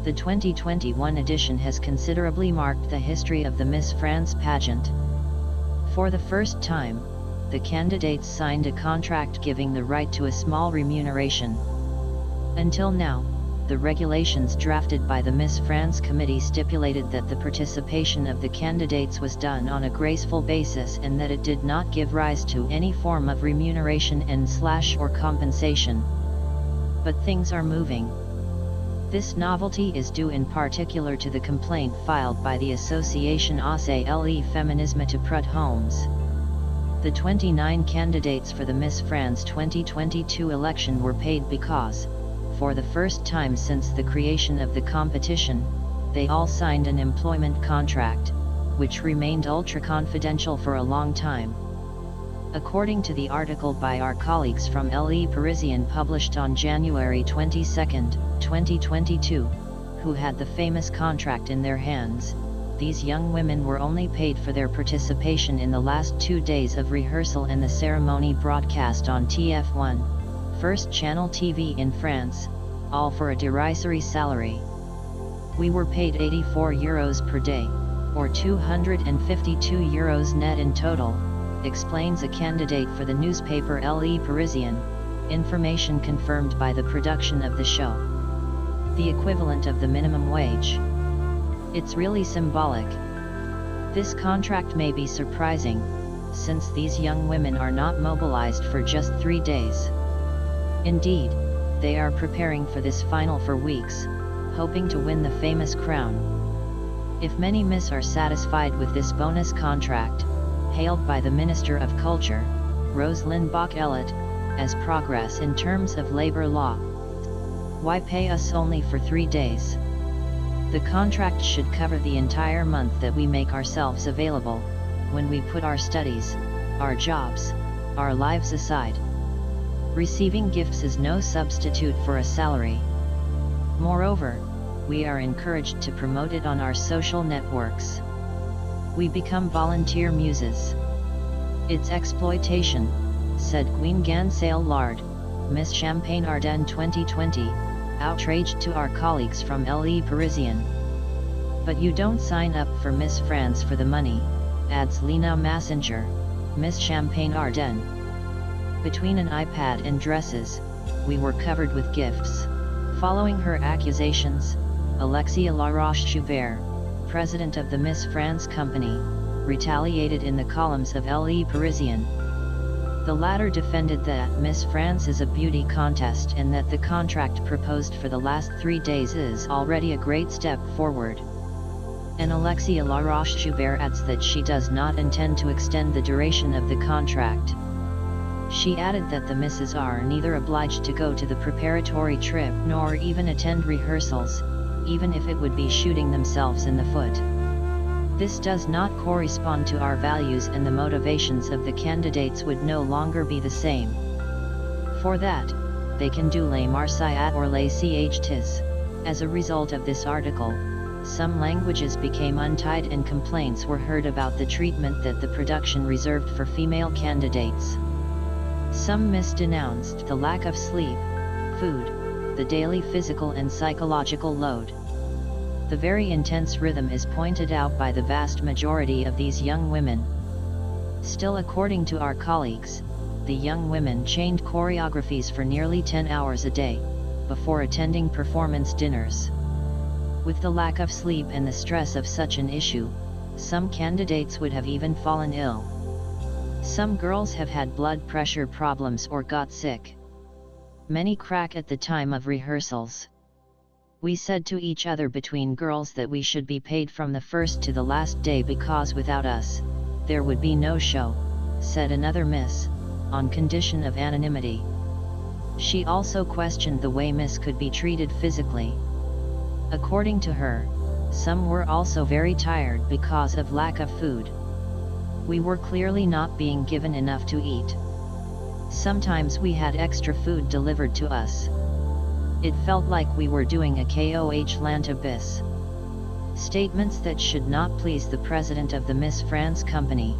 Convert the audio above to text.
The 2021 edition has considerably marked the history of the Miss France pageant. For the first time, the candidates signed a contract giving the right to a small remuneration. Until now, the regulations drafted by the Miss France committee stipulated that the participation of the candidates was done on a graceful basis and that it did not give rise to any form of remuneration and/or compensation. But things are moving. This novelty is due in particular to the complaint filed by the Association Osé le Féminisme to Prud Homes. The 29 candidates for the Miss France 2022 election were paid because, for the first time since the creation of the competition, they all signed an employment contract, which remained ultra-confidential for a long time. According to the article by our colleagues from Le Parisien published on January 22, 2022, who had the famous contract in their hands, these young women were only paid for their participation in the last 2 days of rehearsal and the ceremony broadcast on TF1, first channel TV in France, all for a derisory salary. We were paid €84 per day, or €252 net in total, explains a candidate for the newspaper Le Parisien, information confirmed by the production of the show. The equivalent of the minimum wage. It's really symbolic. This contract may be surprising, since these young women are not mobilized for just 3 days. Indeed, they are preparing for this final for weeks, hoping to win the famous crown. If many Miss are satisfied with this bonus contract, hailed by the Minister of Culture, Roselyne Bachelot, as progress in terms of labor law. Why pay us only for 3 days? The contract should cover the entire month that we make ourselves available, when we put our studies, our jobs, our lives aside. Receiving gifts is no substitute for a salary. Moreover, we are encouraged to promote it on our social networks. We become volunteer muses. It's exploitation, said Queen Gansale Lard, Miss Champagne-Ardenne 2020, outraged to our colleagues from Le Parisien. But you don't sign up for Miss France for the money, adds Lena Massenger, Miss Champagne-Ardenne. Between an iPad and dresses, we were covered with gifts. Following her accusations, Alexia Laroche-Joubert, president of the Miss France company, retaliated in the columns of Le Parisien. The latter defended that Miss France is a beauty contest and that the contract proposed for the last 3 days is already a great step forward. And Alexia Laroche-Joubert adds that she does not intend to extend the duration of the contract. She added that the misses are neither obliged to go to the preparatory trip nor even attend rehearsals, even if it would be shooting themselves in the foot. This does not correspond to our values and the motivations of the candidates would no longer be the same. For that, they can do les Marseillais or les CHTs. As a result of this article, some languages became untied and complaints were heard about the treatment that the production reserved for female candidates. Some denounced the lack of sleep, food, the daily physical and psychological load. The very intense rhythm is pointed out by the vast majority of these young women. Still, according to our colleagues, the young women changed choreographies for nearly 10 hours a day, before attending performance dinners. With the lack of sleep and the stress of such an issue, some candidates would have even fallen ill. Some girls have had blood pressure problems or got sick. Many crack at the time of rehearsals. We said to each other between girls that we should be paid from the first to the last day because without us, there would be no show, said another miss, on condition of anonymity. She also questioned the way Miss could be treated physically. According to her, some were also very tired because of lack of food. We were clearly not being given enough to eat. Sometimes we had extra food delivered to us. It felt like we were doing a KOH Lantabis. Statements that should not please the president of the Miss France company.